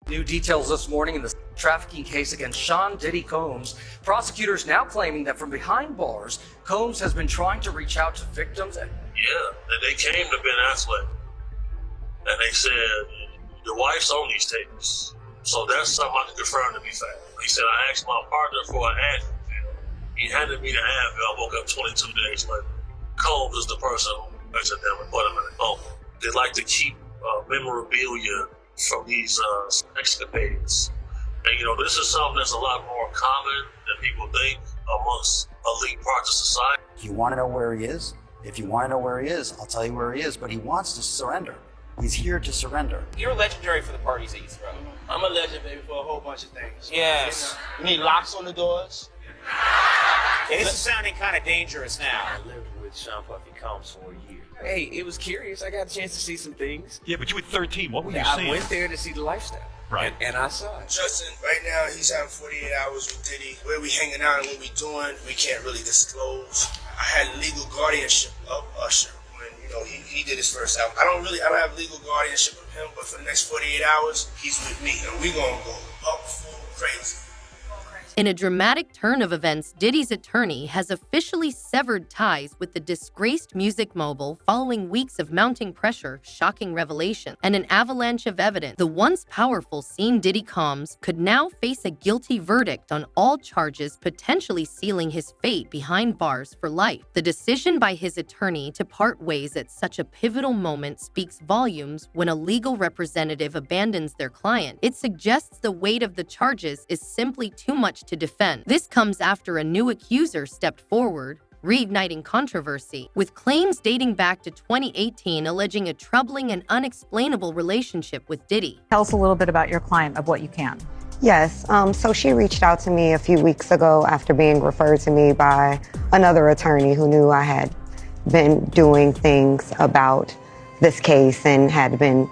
New details this morning in the trafficking case against Sean Diddy Combs. Prosecutors now claiming that from behind bars, Combs has been trying to reach out to victims. And they came to Ben Affleck and they said, your wife's on these tapes. So that's something I can confirm to be fact. He said, I asked my partner for an ad. He handed me the ad. I woke up 22 days later. Combs is the person who mentioned them and put him in the coma. They like to keep memorabilia from these escapades. And this is something that's a lot more common than people think amongst elite parts of society. You want to know where he is? If you want to know where he is, I'll tell you where he is, but he wants to surrender. He's here to surrender. You're legendary for the parties that you throw. I'm a legend, baby, for a whole bunch of things. Yes. You need locks on the doors? Yeah, this is sounding kind of dangerous now. I lived with Sean Puffy Combs for a year. Hey, it was curious. I got a chance to see some things. Yeah, but you were 13. What were you I seeing? went there to see the lifestyle. Right. And I saw it. Justin, right now he's having 48 hours with Diddy. Where we hanging out and what we doing, we can't really disclose. I had legal guardianship of Usher when, he did his first album. I don't have legal guardianship of him, but for the next 48 hours, he's with me. And we gonna go up full crazy. In a dramatic turn of events, Diddy's attorney has officially severed ties with the disgraced music mogul following weeks of mounting pressure, shocking revelation, and an avalanche of evidence. The once powerful Diddy Combs could now face a guilty verdict on all charges, potentially sealing his fate behind bars for life. The decision by his attorney to part ways at such a pivotal moment speaks volumes when a legal representative abandons their client. It suggests the weight of the charges is simply too much to defend. This comes after a new accuser stepped forward, reigniting controversy, with claims dating back to 2018 alleging a troubling and unexplainable relationship with Diddy. Tell us a little bit about your client, of what you can. Yes, so she reached out to me a few weeks ago after being referred to me by another attorney who knew I had been doing things about this case and had been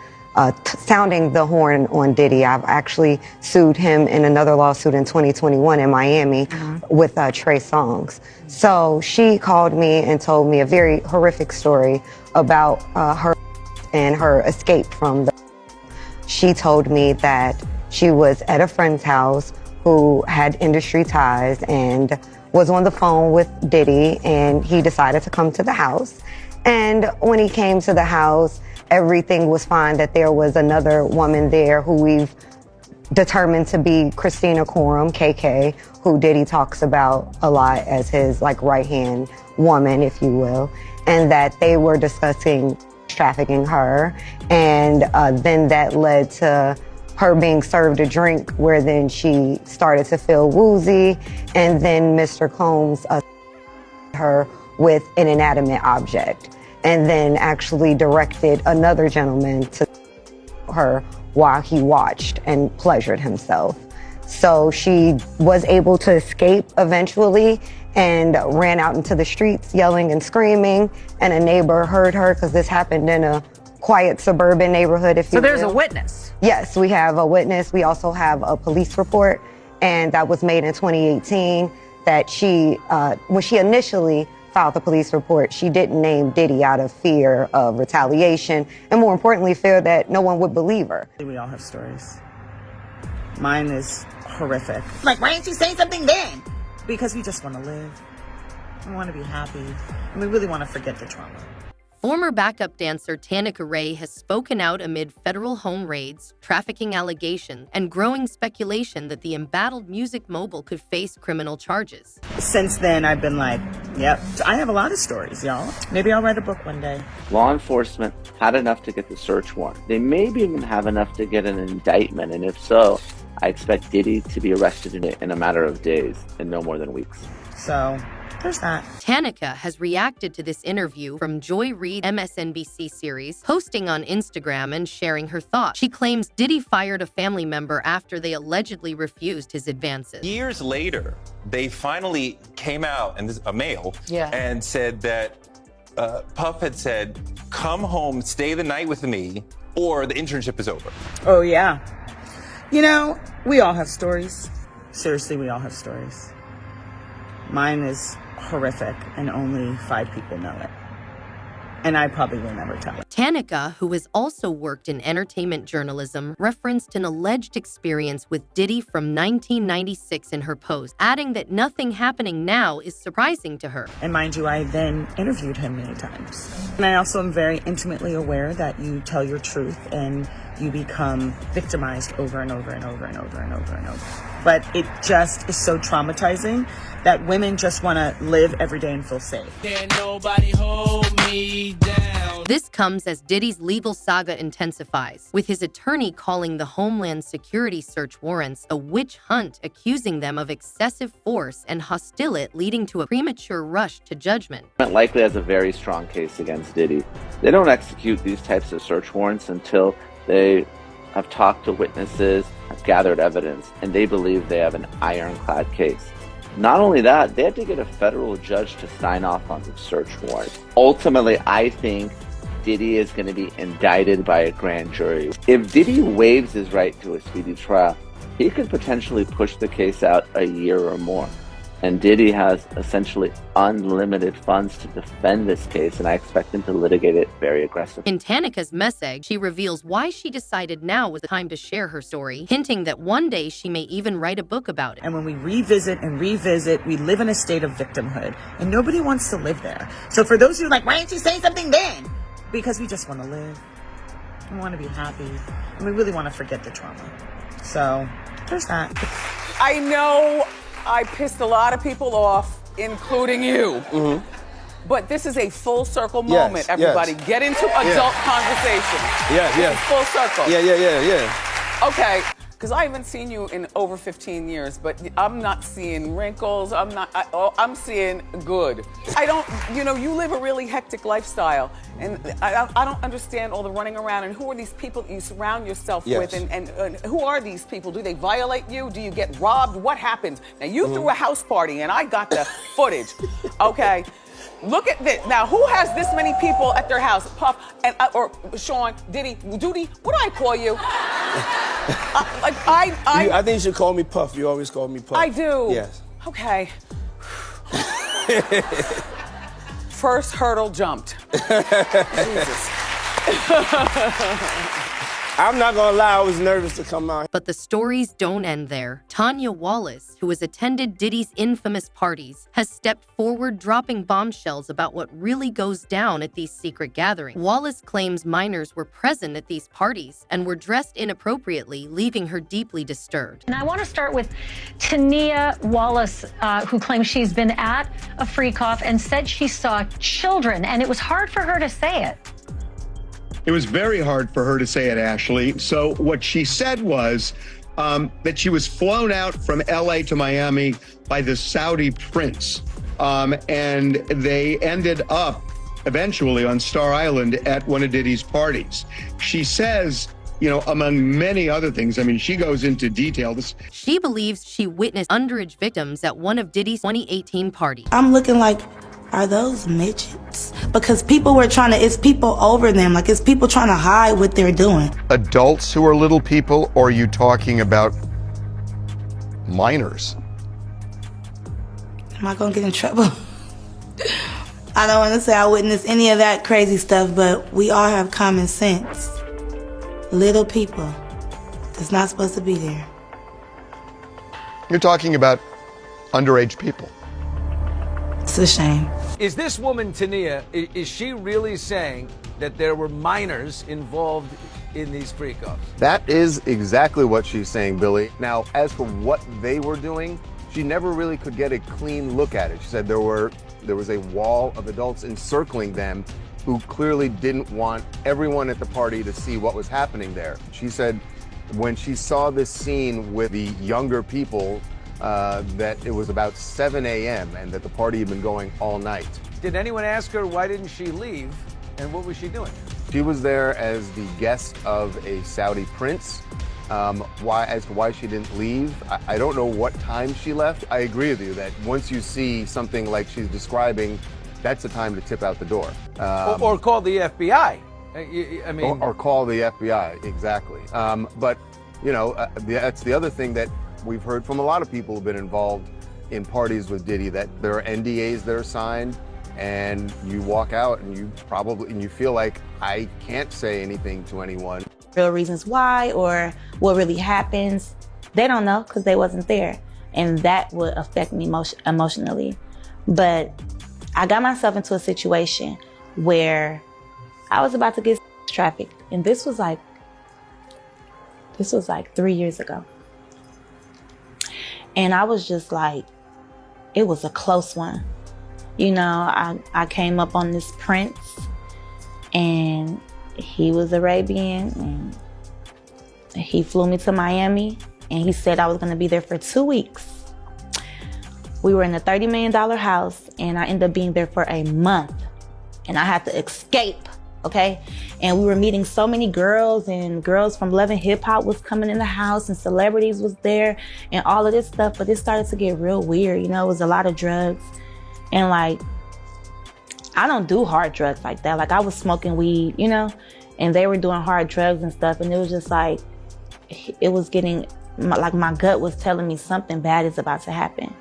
sounding the horn on Diddy. I've actually sued him in another lawsuit in 2021 in Miami with Trey Songz. So she called me and told me a very horrific story about her and her escape from the. She told me that she was at a friend's house who had industry ties and was on the phone with Diddy, and he decided to come to the house. And when he came to the house, everything was fine, that there was another woman there who we've determined to be Christina Coram, KK, who Diddy talks about a lot as his right-hand woman, if you will, and that they were discussing trafficking her. And then that led to her being served a drink where then she started to feel woozy, and then Mr. Combs her with an inanimate object, and then actually directed another gentleman to her while he watched and pleasured himself. So she was able to escape eventually and ran out into the streets yelling and screaming, and a neighbor heard her because this happened in a quiet suburban neighborhood, if you will. So there's a witness? Yes, we have a witness. We also have a police report, and that was made in 2018, that she, when she initially filed the police report, she didn't name Diddy out of fear of retaliation, and more importantly, fear that no one would believe her. We all have stories. Mine is horrific. Why didn't you say something then? Because we just want to live. We want to be happy. And we really want to forget the trauma. Former backup dancer Tanika Ray has spoken out amid federal home raids, trafficking allegations, and growing speculation that the embattled music mogul could face criminal charges. Since then, I've been like, yep, I have a lot of stories, y'all. Maybe I'll write a book one day. Law enforcement had enough to get the search warrant. They maybe even have enough to get an indictment, and if so, I expect Diddy to be arrested in a matter of days and no more than weeks. So there's that. Tanika has reacted to this interview from Joy Reid MSNBC series, posting on Instagram and sharing her thoughts. She claims Diddy fired a family member after they allegedly refused his advances. Years later, they finally came out, and this a male, and said that Puff had said, come home, stay the night with me, or the internship is over. Oh, yeah. You know, we all have stories. Seriously, we all have stories. Mine is horrific, and only 5 people know it. And I probably will never tell it. Tanika, who has also worked in entertainment journalism, referenced an alleged experience with Diddy from 1996 in her post, adding that nothing happening now is surprising to her. And mind you, I then interviewed him many times. And I also am very intimately aware that you tell your truth and you become victimized over and over and over and over and over and over. But it just is so traumatizing that women just want to live every day and feel safe. Can't nobody hold me down. This comes as Diddy's legal saga intensifies, with his attorney calling the Homeland Security search warrants a witch hunt, accusing them of excessive force and hostility, leading to a premature rush to judgment. Likely has a very strong case against Diddy. They don't execute these types of search warrants until they have talked to witnesses, have gathered evidence, and they believe they have an ironclad case. Not only that, they had to get a federal judge to sign off on the search warrant. Ultimately, I think Diddy is going to be indicted by a grand jury. If Diddy waives his right to a speedy trial, he could potentially push the case out a year or more. And Diddy has essentially unlimited funds to defend this case, and I expect him to litigate it very aggressively. In Tanika's message, she reveals why she decided now was the time to share her story, hinting that one day she may even write a book about it. And when we revisit and revisit, we live in a state of victimhood, and nobody wants to live there. So for those who are like, why didn't you say something then? Because we just want to live. We want to be happy, and we really want to forget the trauma. So there's that. I know I pissed a lot of people off, including you. But this is a full circle moment, everybody. Yes. Get into adult conversation. Yeah. Full circle. Yeah. Okay, because I haven't seen you in over 15 years, but I'm not seeing wrinkles. I'm seeing good. I don't, you live a really hectic lifestyle, and I don't understand all the running around, and who are these people that you surround yourself with, and who are these people? Do they violate you? Do you get robbed? What happens? Now, you threw a house party, and I got the footage, okay? Look at this. Now, who has this many people at their house? Puff, and or Sean, Diddy, Doody, what do I call you? I think you should call me Puff. You always call me Puff. I do. Yes. Okay. First hurdle jumped. Jesus. I'm not gonna lie, I was nervous to come out. But the stories don't end there. Tanya Wallace, who has attended Diddy's infamous parties, has stepped forward, dropping bombshells about what really goes down at these secret gatherings. Wallace claims minors were present at these parties and were dressed inappropriately, leaving her deeply disturbed. And I want to start with Tanya Wallace, who claims she's been at a freak-off and said she saw children, and it was hard for her to say it. It was very hard for her to say it, Ashley. So what she said was that she was flown out from LA to Miami by the Saudi prince. And they ended up eventually on Star Island at one of Diddy's parties. She says, among many other things, she goes into detail. She believes she witnessed underage victims at one of Diddy's 2018 parties. I'm looking like, are those midgets? Because it's people over them, it's people trying to hide what they're doing. Adults who are little people, or are you talking about minors? Am I gonna get in trouble? I don't want to say I witnessed any of that crazy stuff, but we all have common sense. Little people. It's not supposed to be there. You're talking about underage people. It's a shame. Is this woman, Tania, is she really saying that there were minors involved in these freak-offs? That is exactly what she's saying, Billy. Now, as for what they were doing, she never really could get a clean look at it. She said there was a wall of adults encircling them who clearly didn't want everyone at the party to see what was happening there. She said when she saw this scene with the younger people, that it was about 7 a.m. and that the party had been going all night. Did anyone ask her why didn't she leave, and what was she doing? She was there as the guest of a Saudi prince. As to why she didn't leave, I don't know what time she left. I agree with you that once you see something like she's describing, that's the time to tip out the door. Or call the FBI. Or call the FBI, exactly. But, that's the other thing that we've heard from a lot of people who've been involved in parties with Diddy, that there are NDAs that are signed, and you walk out and you feel like I can't say anything to anyone. Real reasons why or what really happens, they don't know because they wasn't there. And that would affect me emotionally. But I got myself into a situation where I was about to get trafficked. And this was like 3 years ago. And I was just like, it was a close one. You know, I came up on this prince and he was Arabian and he flew me to Miami and he said I was gonna be there for 2 weeks. We were in a $30 million house and I ended up being there for a month and I had to escape, okay? And we were meeting so many girls and girls from Love and Hip Hop was coming in the house and celebrities was there and all of this stuff, but it started to get real weird, you know, it was a lot of drugs. And like, I don't do hard drugs like that. Like I was smoking weed, you know, and they were doing hard drugs and stuff. And it was just like, it was getting, like my gut was telling me something bad is about to happen.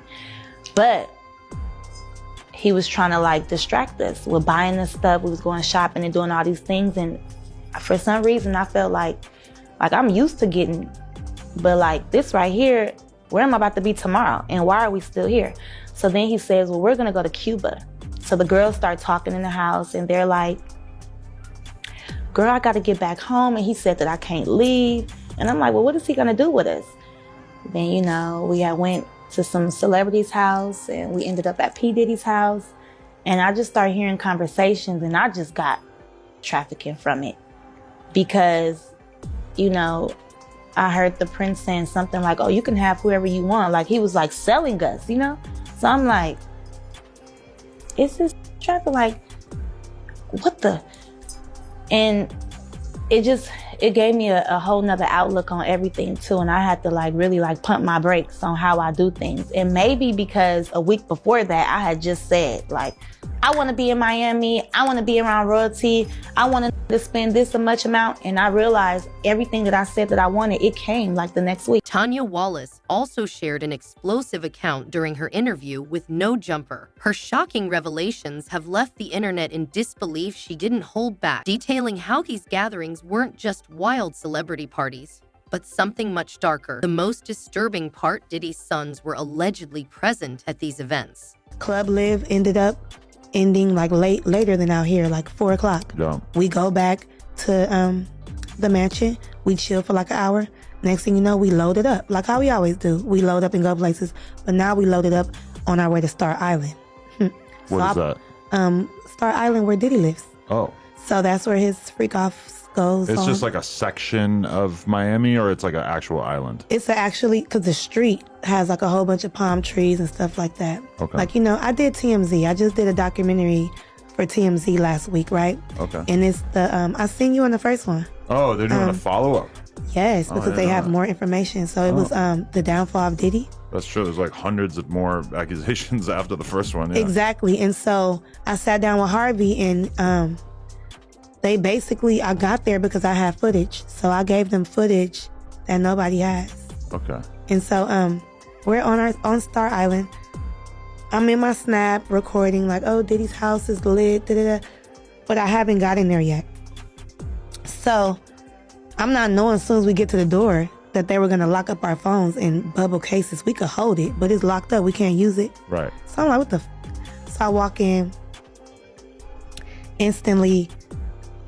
But he was trying to like distract us with buying this stuff. We was going shopping and doing all these things. And for some reason I felt like I'm used to getting, but like this right here, where am I about to be tomorrow? And why are we still here? So then he says, well, we're gonna go to Cuba. So the girls start talking in the house and they're like, girl, I gotta get back home. And he said that I can't leave. And I'm like, well, what is he gonna do with us? Then, you know, we had went to some celebrity's house and we ended up at P. Diddy's house. And I just started hearing conversations and I just got trafficking from it. Because, you know, I heard the prince saying something like, oh, you can have whoever you want. Like he was like selling us, you know? So I'm like, is this traffic? Like, what the? And it gave me a whole nother outlook on everything too. And I had to like really like pump my brakes on how I do things. And maybe because a week before that, I had just said like, I want to be in Miami. I want to be around royalty. I want to spend this much amount. And I realized everything that I said that I wanted, it came like the next week. Tanya Wallace also shared an explosive account during her interview with No Jumper. Her shocking revelations have left the internet in disbelief. She didn't hold back, detailing how these gatherings weren't just wild celebrity parties, but something much darker. The most disturbing part, Diddy's sons were allegedly present at these events. Club Live ended up ending like later than out here, like 4 o'clock. Yeah. We go back to the mansion. We chill for like an hour. Next thing you know, we load it up, like how we always do. We load up and go places, but now we load it up on our way to Star Island. What is that? Star Island, where Diddy lives. Oh. So that's where his freak off goes. It's just like a section of Miami, or it's like an actual island? It's actually, because the street has like a whole bunch of palm trees and stuff like that. Okay. Like, you know, I did TMZ. I just did a documentary for TMZ last week, right? Okay. And it's the, I seen you on the first one. Oh, they're doing a follow-up? Yes, because they have more information. So it was the downfall of Diddy. That's true. There's like hundreds of more accusations after the first one. Yeah. Exactly. And so I sat down with Harvey and they basically, I got there because I had footage. So I gave them footage that nobody has. Okay. And so we're on Star Island. I'm in my Snap recording like, oh, Diddy's house is lit, da-da-da. But I haven't gotten there yet. So I'm not knowing as soon as we get to the door that they were gonna lock up our phones in bubble cases. We could hold it, but it's locked up. We can't use it. Right. So I'm like, what the So I walk in. Instantly,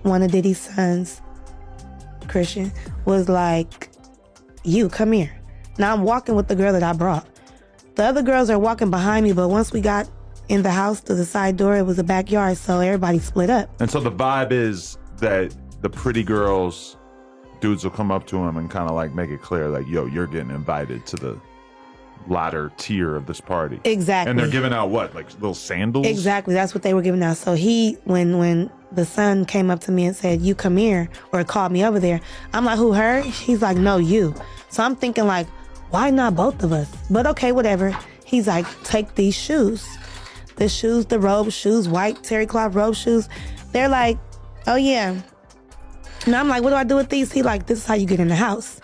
one of Diddy's sons, Christian, was like, you, come here. Now I'm walking with the girl that I brought. The other girls are walking behind me, but once we got in the house to the side door, it was a backyard, so everybody split up. And so the vibe is that the pretty girls, dudes will come up to him and kind of like make it clear, like, yo, you're getting invited to the latter tier of this party. Exactly. And they're giving out what, like little sandals? Exactly, that's what they were giving out. So he, when the son came up to me and said, you come here, or called me over there, I'm like, who, her? He's like, no, you. So I'm thinking like, why not both of us? But okay, whatever. He's like, take these shoes. The shoes, the robe shoes, white terry cloth robe shoes. They're like, oh yeah. And I'm like, what do I do with these? He like, this is how you get in the house.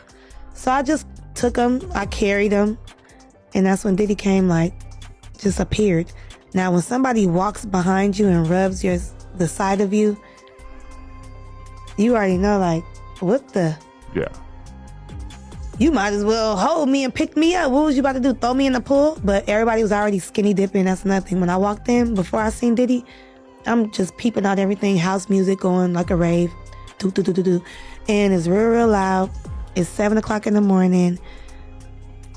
So I just took them, I carried them. And that's when Diddy came, like, just appeared. Now, when somebody walks behind you and rubs the side of you, you already know, like, what the? Yeah. You might as well hold me and pick me up. What was you about to do? Throw me in the pool? But everybody was already skinny dipping. That's nothing. When I walked in, before I seen Diddy, I'm just peeping out everything. House music going like a rave. Do, do, do, do, do. And it's real, real loud. It's 7 o'clock in the morning.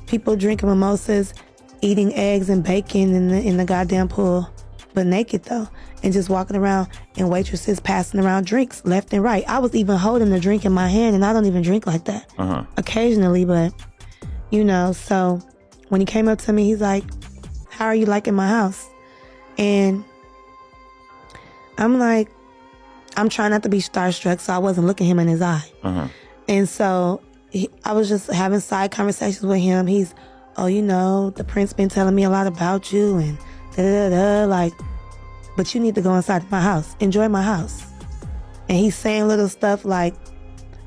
People drinking mimosas, eating eggs and bacon in the goddamn pool. But naked though. And just walking around, and waitresses passing around drinks left and right. I was even holding the drink in my hand, and I don't even drink like that. Occasionally, but so when he came up to me, he's like, how are you liking my house? And I'm like, I'm trying not to be starstruck, so I wasn't looking him in his eye. And so I was just having side conversations with him. He's, the prince been telling me a lot about you, and da-da-da-da, like, but you need to go inside my house. Enjoy my house. And he's saying little stuff like,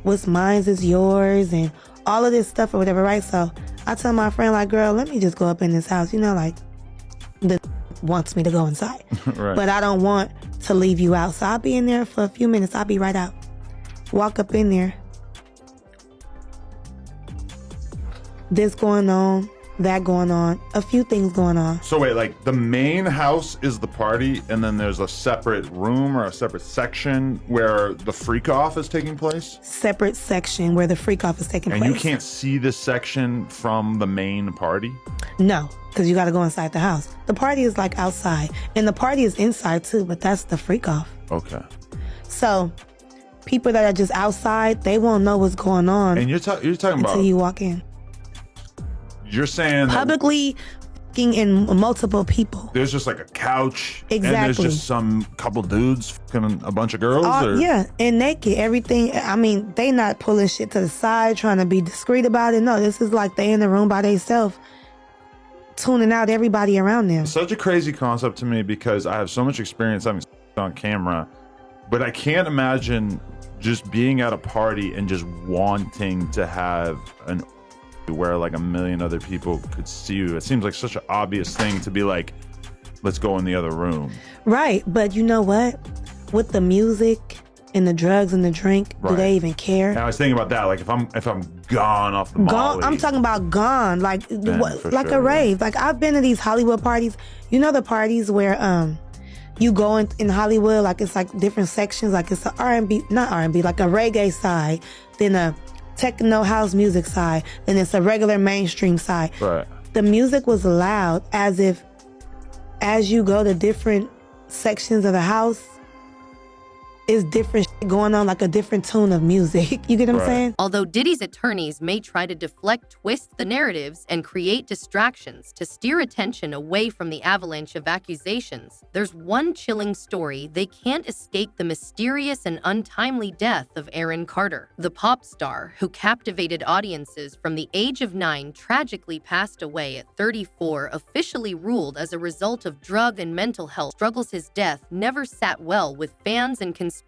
what's mine is yours, and all of this stuff or whatever, right? So I tell my friend, like, girl, let me just go up in this house. Like, the wants me to go inside. Right. But I don't want to leave you out. So I'll be in there for a few minutes. I'll be right out. Walk up in there. This going on, that going on, a few things going on. So wait, like the main house is the party, and then there's a separate room or a separate section where the freak off is taking place? Separate section where the freak off is taking place. And you can't see this section from the main party? No, because you got to go inside the house. The party is like outside, and the party is inside too, but that's the freak off. Okay. So people that are just outside, they won't know what's going on. And you're talking about until you walk in. You're saying publicly f***ing in multiple people. There's just like a couch, exactly, and there's just some couple dudes fucking a bunch of girls. Yeah, and naked, everything. I mean, they not pulling shit to the side, trying to be discreet about it. No, this is like they in the room by themselves, tuning out everybody around them. Such a crazy concept to me because I have so much experience having on camera, but I can't imagine just being at a party and just wanting to have an where like a million other people could see you. It seems like such an obvious thing to be like, let's go in the other room. Right, but you know what? With the music and the drugs and the drink, do they even care? And I was thinking about that. Like if I'm gone off the molly, I'm talking about gone, like like sure, a rave. Like I've been to these Hollywood parties. You know the parties where you go in Hollywood, like it's like different sections. Like it's a R&B, not R&B, like a reggae side, then a techno house music side, and it's a regular mainstream side. Right. The music was loud as you go to different sections of the house, it's different shit going on, like a different tune of music. You get what I'm saying? Although Diddy's attorneys may try to deflect, twist the narratives, and create distractions to steer attention away from the avalanche of accusations, there's one chilling story they can't escape: the mysterious and untimely death of Aaron Carter. The pop star, who captivated audiences from the age of 9, tragically passed away at 34, officially ruled as a result of drug and mental health struggles. His death never sat well with fans and conspiracy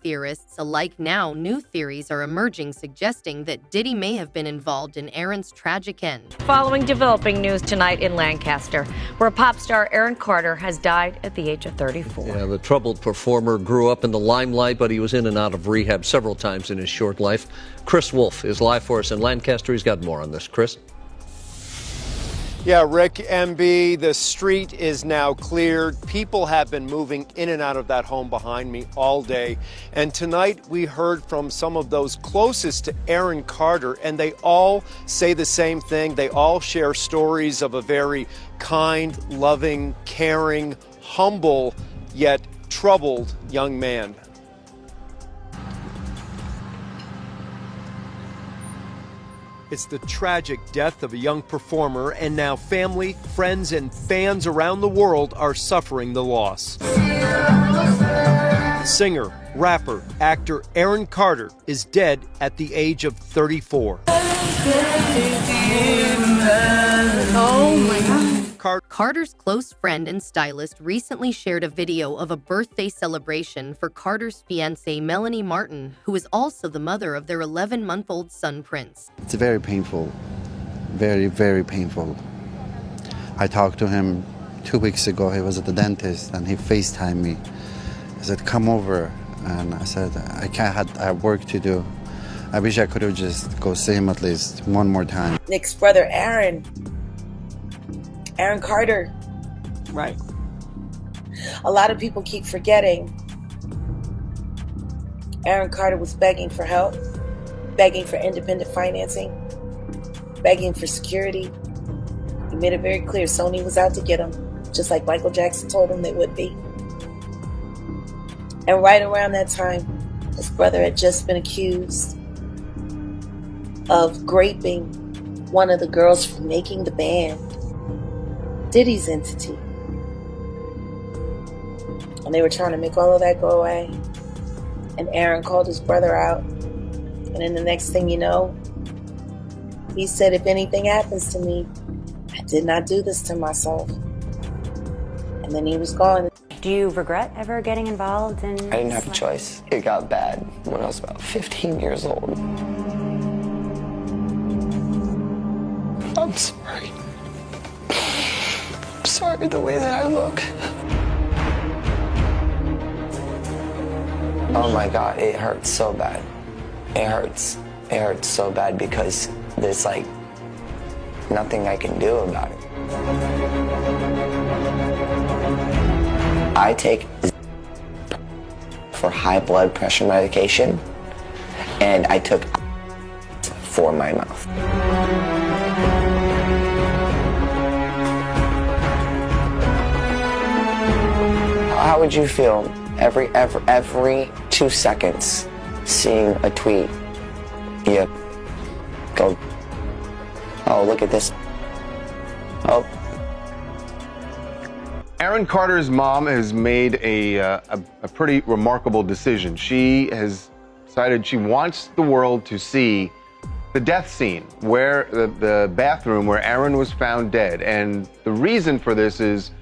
theorists alike. Now, new theories are emerging suggesting that Diddy may have been involved in Aaron's tragic end. Following developing news tonight in Lancaster, where pop star Aaron Carter has died at the age of 34. Yeah, the troubled performer grew up in the limelight, but he was in and out of rehab several times in his short life. Chris Wolf is live for us in Lancaster. He's got more on this. Chris? Yeah, Rick, MB, the street is now cleared. People have been moving in and out of that home behind me all day. And tonight we heard from some of those closest to Aaron Carter, and they all say the same thing. They all share stories of a very kind, loving, caring, humble, yet troubled young man. It's the tragic death of a young performer, and now family, friends, and fans around the world are suffering the loss. Singer, rapper, actor Aaron Carter is dead at the age of 34. Oh my God. Carter's close friend and stylist recently shared a video of a birthday celebration for Carter's fiancée, Melanie Martin, who is also the mother of their 11-month-old son, Prince. It's very painful, very, very painful. I talk to him 2 weeks ago, he was at the dentist and he FaceTimed me. He said, come over. And I said, I have work to do. I wish I could have just go see him at least one more time. Nick's brother, Aaron Carter. Right. A lot of people keep forgetting Aaron Carter was begging for help, begging for independent financing, begging for security. He made it very clear Sony was out to get him, just like Michael Jackson told him they would be. And right around that time, his brother had just been accused of graping one of the girls from making the band, Diddy's entity. And they were trying to make all of that go away. And Aaron called his brother out. And then the next thing you know, he said, if anything happens to me, I did not do this to myself. And then he was gone. Do you regret ever getting involved in... I didn't have a choice. It got bad when I was about 15 years old. I'm sorry. I'm sorry the way that I look. Oh my God, it hurts so bad. It hurts. It hurts so bad because there's like nothing I can do about it. I take for high blood pressure medication, and I took for my mouth. How would you feel every 2 seconds seeing a tweet? You go, oh, look at this. Oh. Aaron Carter's mom has made a pretty remarkable decision. She has decided she wants the world to see the death scene, where the bathroom where Aaron was found dead. And the reason for this is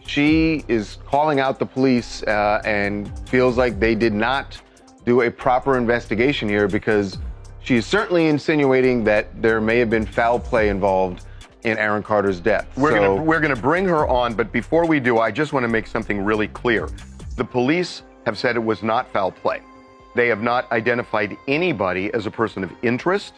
she is calling out the police and feels like they did not do a proper investigation here, because she is certainly insinuating that there may have been foul play involved in Aaron Carter's death. We're gonna bring her on, but before we do, I just want to make something really clear. The police have said it was not foul play. They have not identified anybody as a person of interest,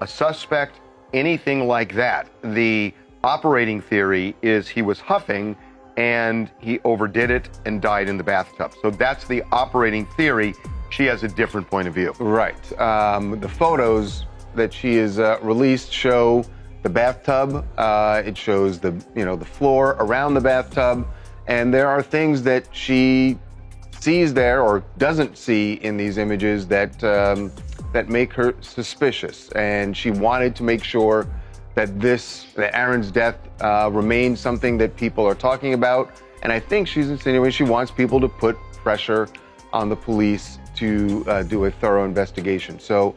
a suspect, anything like that. The operating theory is he was huffing and he overdid it and died in the bathtub. So that's the operating theory. She has a different point of view. Right. The photos that she has released show the bathtub. It shows the floor around the bathtub, and there are things that she sees there or doesn't see in these images that that make her suspicious. And she wanted to make sure that Aaron's death remains something that people are talking about. And I think she's insinuating she wants people to put pressure on the police to do a thorough investigation. So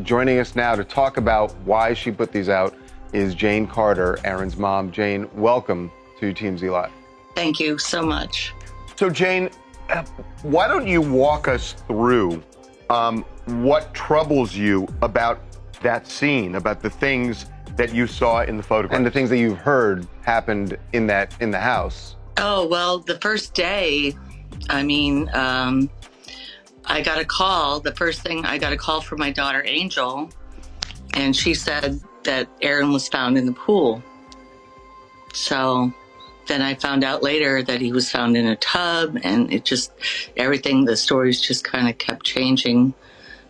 joining us now to talk about why she put these out is Jane Carter, Aaron's mom. Jane, welcome to TMZ Live. Thank you so much. So Jane, why don't you walk us through what troubles you about that scene, about the things that you saw in the photograph? And the things that you've heard happened in the house. Oh, well, the first day, I got a call. The first thing, I got a call from my daughter, Angel, and she said that Aaron was found in the pool. So then I found out later that he was found in a tub, and the stories just kind of kept changing.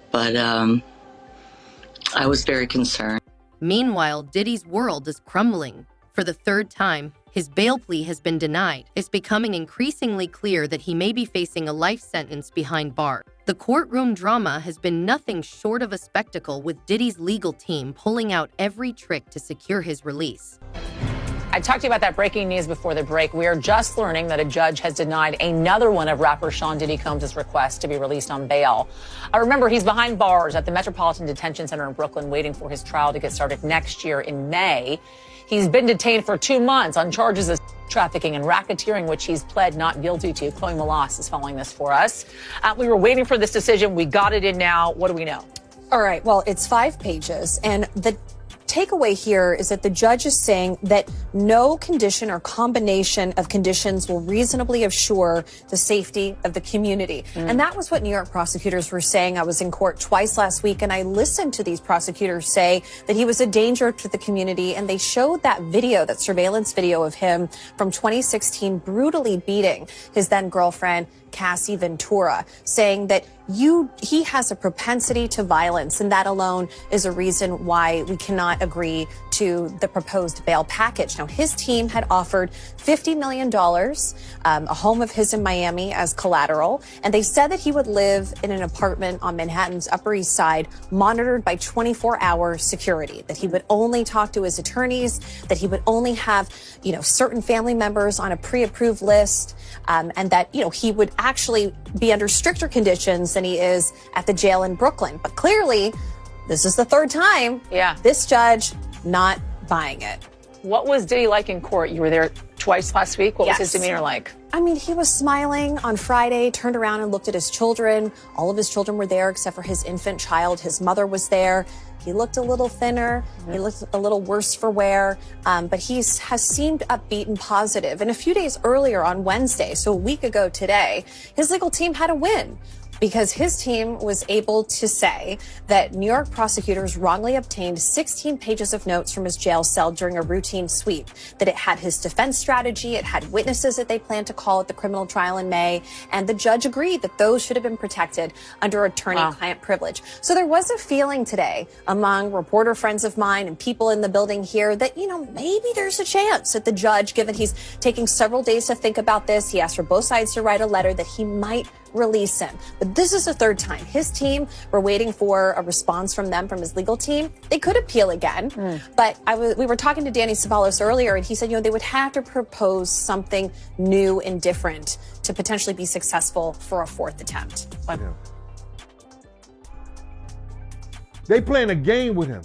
But I was very concerned. Meanwhile, Diddy's world is crumbling. For the third time, his bail plea has been denied. It's becoming increasingly clear that he may be facing a life sentence behind bars. The courtroom drama has been nothing short of a spectacle, with Diddy's legal team pulling out every trick to secure his release. I talked to you about that breaking news before the break. We are just learning that a judge has denied another one of rapper Sean Diddy Combs' requests to be released on bail. Remember, he's behind bars at the Metropolitan Detention Center in Brooklyn, waiting for his trial to get started next year in May. He's been detained for 2 months on charges of trafficking and racketeering, which he's pled not guilty to. Chloe Malas is following this for us. We were waiting for this decision. We got it in now. What do we know? All right. Well, it's 5 pages, and the takeaway here is that the judge is saying that no condition or combination of conditions will reasonably assure the safety of the community. And that was what New York prosecutors were saying. I was in court twice last week, and I listened to these prosecutors say that he was a danger to the community, and they showed that video, that surveillance video of him from 2016 brutally beating his then girlfriend, Cassie Ventura, saying that he has a propensity to violence, and that alone is a reason why we cannot agree to the proposed bail package. Now, his team had offered $50 million, a home of his in Miami as collateral, and they said that he would live in an apartment on Manhattan's Upper East Side, monitored by 24-hour security, that he would only talk to his attorneys, that he would only have, certain family members on a pre-approved list, and that, he would actually be under stricter conditions than he is at the jail in Brooklyn. But clearly, this is the third time. Yeah. This judge not buying it. What was Diddy like in court? You were there twice last week. What was his demeanor like? I mean, he was smiling on Friday, turned around and looked at his children. All of his children were there except for his infant child. His mother was there. He looked a little thinner. He looked a little worse for wear, but he has seemed upbeat and positive. And a few days earlier on Wednesday, so a week ago today, his legal team had a win, because his team was able to say that New York prosecutors wrongly obtained 16 pages of notes from his jail cell during a routine sweep, that it had his defense strategy, it had witnesses that they planned to call at the criminal trial in May, and the judge agreed that those should have been protected under attorney-client privilege. So there was a feeling today among reporter friends of mine and people in the building here that, maybe there's a chance that the judge, given he's taking several days to think about this, he asked for both sides to write a letter, that he might release him. But this is the third time. His team were waiting for a response from them, from his legal team. They could appeal again. But we were talking to Danny Savalos earlier, and he said, they would have to propose something new and different to potentially be successful for a fourth attempt. Yeah. They playing a game with him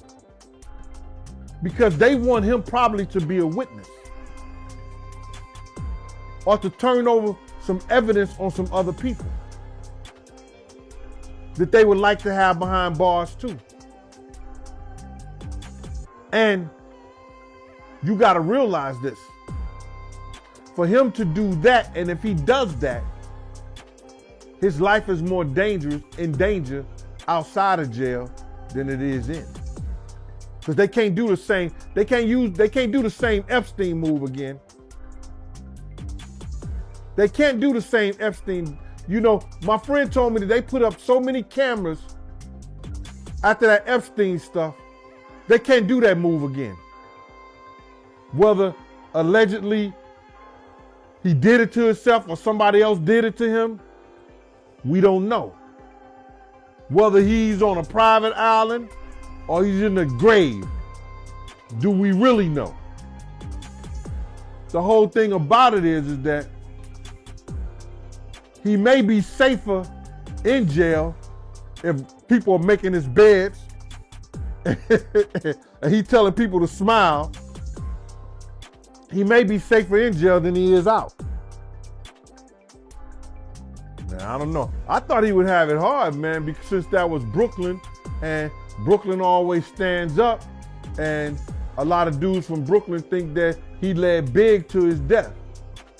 because they want him probably to be a witness or to turn over some evidence on some other people that they would like to have behind bars too. And you got to realize this. For him to do that, and if he does that, his life is more in danger outside of jail than it is in. Because they can't do the same, they can't do the same Epstein move again. They can't do the same Epstein. My friend told me that they put up so many cameras after that Epstein stuff, they can't do that move again. Whether allegedly he did it to himself or somebody else did it to him, we don't know. Whether he's on a private island or he's in the grave, do we really know? The whole thing about it is that he may be safer in jail if people are making his beds and he telling people to smile. He may be safer in jail than he is out. Now, I don't know. I thought he would have it hard, man, because since that was Brooklyn, and Brooklyn always stands up, and a lot of dudes from Brooklyn think that he led big to his death.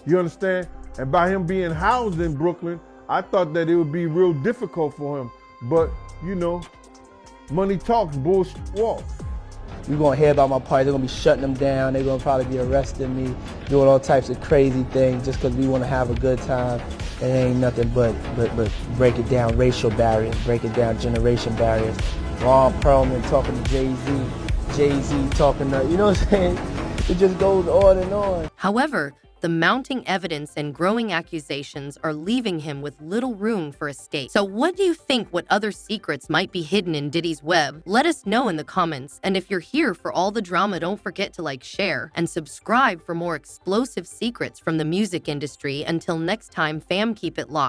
You understand? And by him being housed in Brooklyn, I thought that it would be real difficult for him. But, money talks, bullshit walks. You're going to hear about my party. They're going to be shutting them down. They're going to probably be arresting me, doing all types of crazy things just because we want to have a good time. And it ain't nothing but break it down racial barriers, break it down generation barriers. Ron Perlman talking to Jay-Z talking to, you know what I'm saying? It just goes on and on. However, the mounting evidence and growing accusations are leaving him with little room for escape. So what do you think? What other secrets might be hidden in Diddy's web? Let us know in the comments. And if you're here for all the drama, don't forget to like, share, and subscribe for more explosive secrets from the music industry. Until next time, fam, keep it locked.